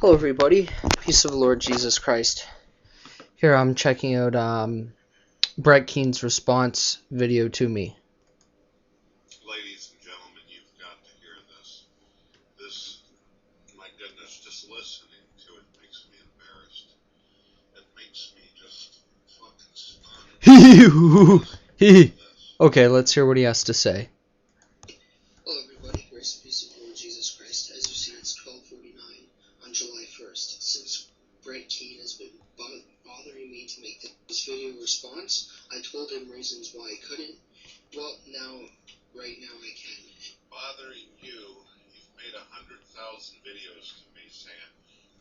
Hello everybody, peace of the Lord Jesus Christ. Here I'm checking out Brett Keen's response video to me. Ladies and gentlemen, you've got to hear this. This, my goodness, just listening to it makes me embarrassed. It makes me just fucking stunned. Okay, let's hear what he has to say. Hello everybody, grace and peace of the Lord Jesus Christ. As you see, it's 12:49 on July 1st. Since Brett Keen has been bothering me to make this video response, I told him reasons why I couldn't. Well, right now I can. Bothering you, you've made 100,000 videos to me saying,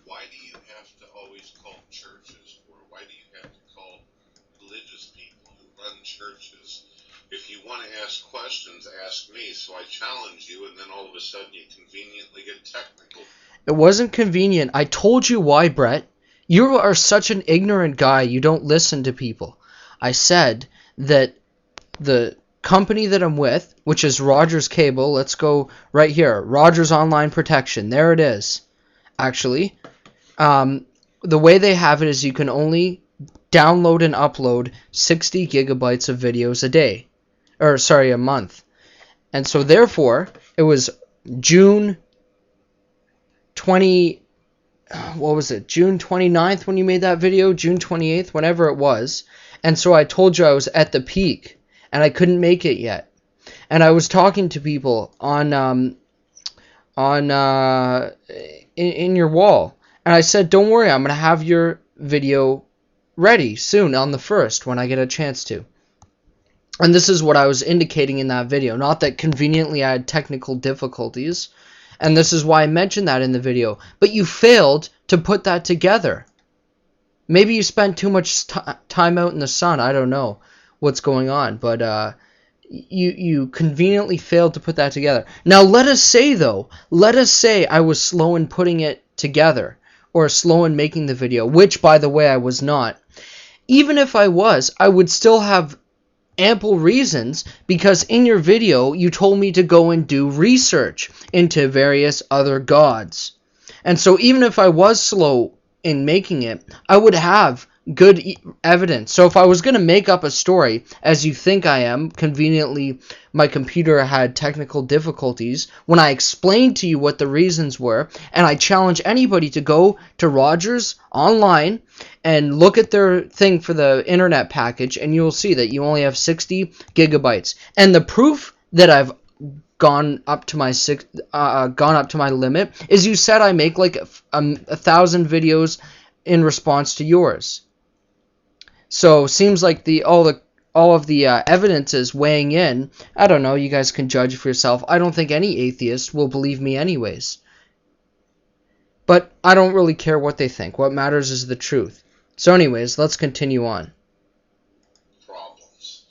why do you have to always call churches, or why do you have to call religious people who run churches? If you want to ask questions, ask me. So I challenge you, and then all of a sudden you conveniently get technical. It wasn't convenient. I told you why, Brett. You are such an ignorant guy. You don't listen to people. I said that the company that I'm with, which is Rogers Cable, let's go right here, Rogers Online Protection. There it is. Actually, the way they have it is you can only download and upload 60 gigabytes of videos a day. Or, sorry, a month. And so, therefore, it was June 29th when you made that video? June 28th, whenever it was. And so I told you I was at the peak, and I couldn't make it yet. And I was talking to people in your wall. And I said, don't worry, I'm going to have your video ready soon on the 1st when I get a chance to. And this is what I was indicating in that video. Not that conveniently I had technical difficulties. And this is why I mentioned that in the video. But you failed to put that together. Maybe you spent too much time out in the sun. I don't know what's going on. But you conveniently failed to put that together. Now let us say, though, I was slow in putting it together. Or slow in making the video. Which, by the way, I was not. Even if I was, I would still have ample reasons, because in your video you told me to go and do research into various other gods. And so even if I was slow in making it, I would have good evidence. So if I was going to make up a story, as you think I am, conveniently my computer had technical difficulties, when I explained to you what the reasons were, and I challenge anybody to go to Rogers online and look at their thing for the internet package, and you'll see that you only have 60 gigabytes. And the proof that I've gone up to my limit is you said I make like 1,000 videos in response to yours. So seems like all of the evidence is weighing in. I don't know. You guys can judge for yourself. I don't think any atheist will believe me anyways. But I don't really care what they think. What matters is the truth. So anyways, let's continue on. Problems.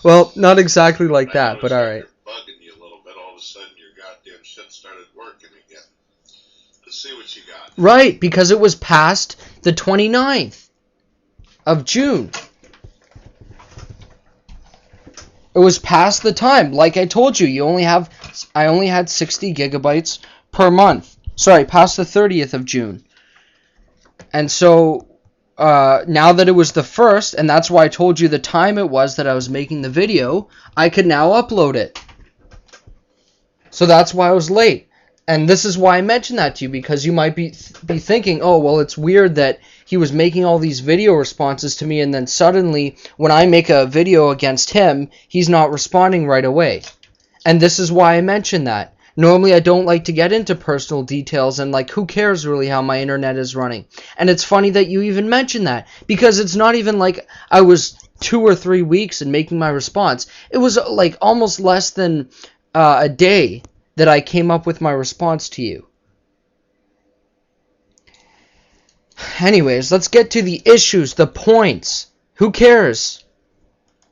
Well, not exactly like that, but alright. Bugging you a little bit. All of a sudden your goddamn shit started working again. Let's see what you got. Right, because it was past the 29th of June. It was past the time. Like I told you, I only had 60 gigabytes per month. Sorry, past the 30th of June. And so, now that it was the 1st, and that's why I told you the time it was that I was making the video, I could now upload it. So that's why I was late. And this is why I mentioned that to you, because you might be thinking, oh, well, it's weird that he was making all these video responses to me, and then suddenly, when I make a video against him, he's not responding right away. And this is why I mentioned that. Normally, I don't like to get into personal details, and like, who cares really how my internet is running? And it's funny that you even mentioned that, because it's not even like I was 2 or 3 weeks in making my response. It was like almost less than a day that I came up with my response to you. Anyways, let's get to the issues, the points. Who cares?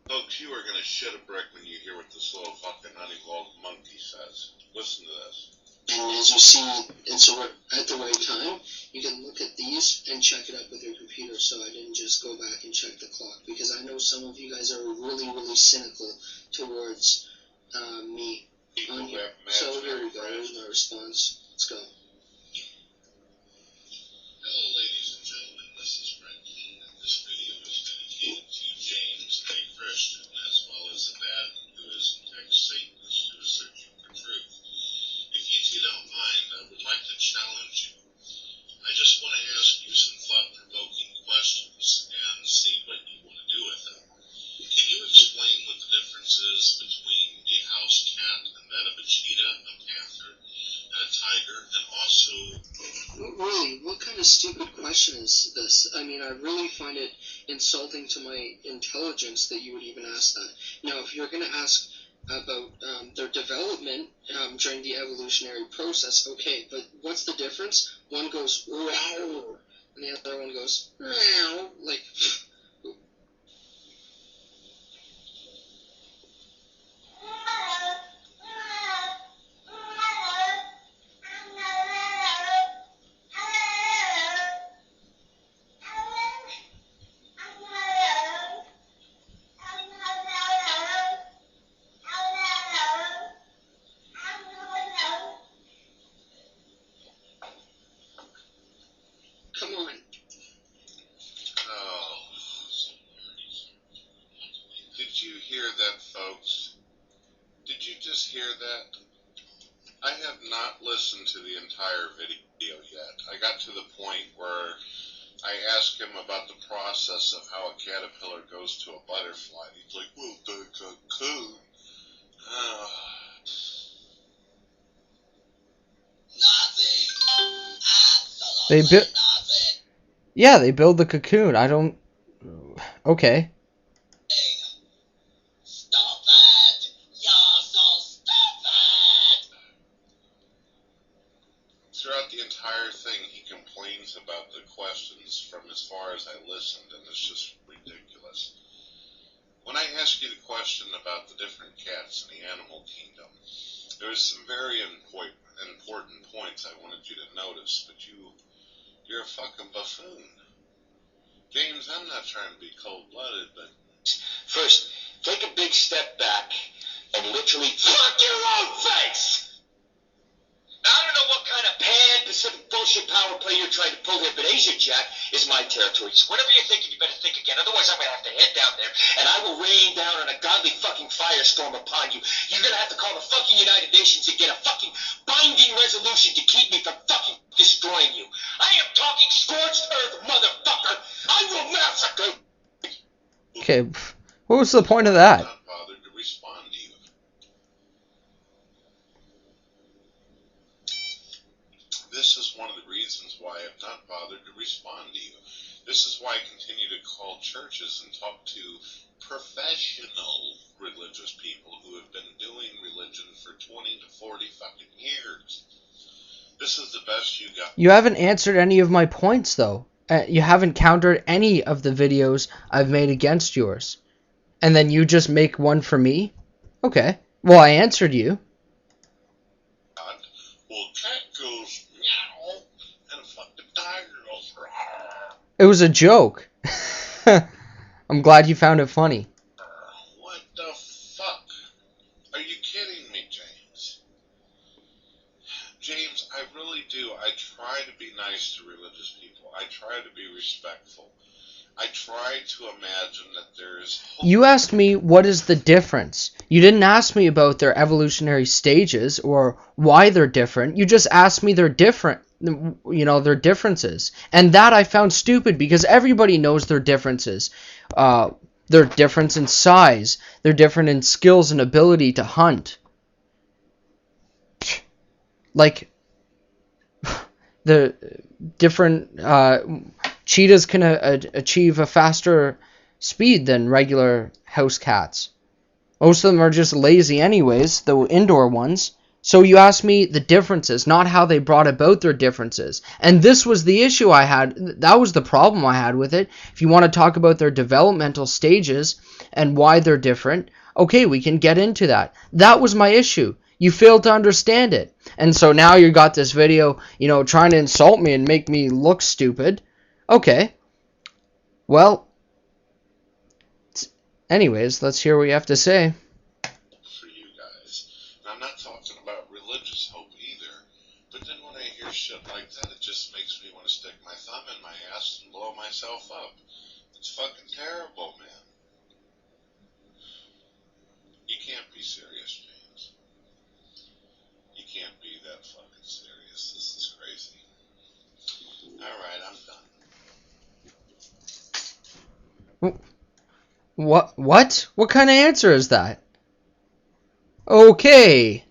Folks, you are going to shit a brick when you hear what this little fucking honey-walled monkey says. Listen to this. And as you see, it's at the right time, you can look at these and check it up with your computer, so I didn't just go back and check the clock, because I know some of you guys are really, really cynical towards me. People who have So here imaginary we go. friends. Here's my response. Let's go. Hello, ladies and gentlemen. This is Brent Keane, and this video is dedicated to James, a Christian, as well as a man who is in fact Satanist who is searching for truth. If you two don't mind, I would like to challenge you. I just want to ask you some thought-provoking questions and see what you want to do with them. Can you explain what the difference is between a house cat and that of a cheetah, a panther, and a tiger, and also... Really, what kind of stupid question is this? I mean, I really find it insulting to my intelligence that you would even ask that. Now, if you're going to ask about their development during the evolutionary process, okay, but what's the difference? One goes, wow, and the other one goes, meow, like... Come on. Oh, did you hear that, folks? Did you just hear that? I have not listened to the entire video yet. I got to the point where I asked him about the process of how a caterpillar goes to a butterfly. He's like, well, the cocoon. They build. Yeah, they build the cocoon. I don't. Okay. Stop it! You're so stupid! Throughout the entire thing, he complains about the questions from as far as I listened, and it's just ridiculous. When I asked you the question about the different cats in the animal kingdom, there was some very important points I wanted you to notice, but you're a fucking buffoon. James, I'm not trying to be cold-blooded, but... First, take a big step back and literally fuck your own face! Now, I don't know what kind of pan-Pacific bullshit power play you're trying to pull here, but Asia Jack is my territory. So whatever you're thinking, you better think again. Otherwise, I'm going to have to head down there, and I will rain down on a godly fucking firestorm upon you. You're going to have to call the fucking United Nations and get a fucking binding resolution to keep me from fucking destroying you. I am talking scorched earth, motherfucker. I will massacre. Okay. What was the point of that? Not bothered to respond to you. This is one of the reasons why I have not bothered to respond to you. This is why I continue to call churches and talk to professional religious people who have been doing religion for 20 to 40 fucking years. This is the best you got. You haven't answered any of my points, though. You haven't countered any of the videos I've made against yours. And then you just make one for me? Okay. Well, I answered you. Well, cat goes meow, and a fucking tiger goes rawr. It was a joke. I'm glad you found it funny. What the fuck? Are you kidding me, James? James, I really do. I try to be nice to religious people. I try to be respectful. I try to imagine that there's hope. You asked me what is the difference. You didn't ask me about their evolutionary stages or why they're different. You just asked me their different, their differences. And that I found stupid because everybody knows their differences. They're different in size. They're different in skills and ability to hunt. Like, the different... cheetahs can achieve a faster speed than regular house cats. Most of them are just lazy anyways, the indoor ones. So you asked me the differences, not how they brought about their differences. And this was the issue I had. That was the problem I had with it. If you want to talk about their developmental stages and why they're different, okay, we can get into that. That was my issue. You failed to understand it. And so now you got this video, trying to insult me and make me look stupid. Okay. Well, anyways, let's hear what you have to say. For you guys. not talking about religious hope either. But then when I hear shit like that, it just makes me want to stick my thumb in my ass and blow myself up. It's fucking terrible, man. You can't be serious, James. You can't be that fucking serious. This is crazy. Alright, I'm done. What? What kind of answer is that? Okay.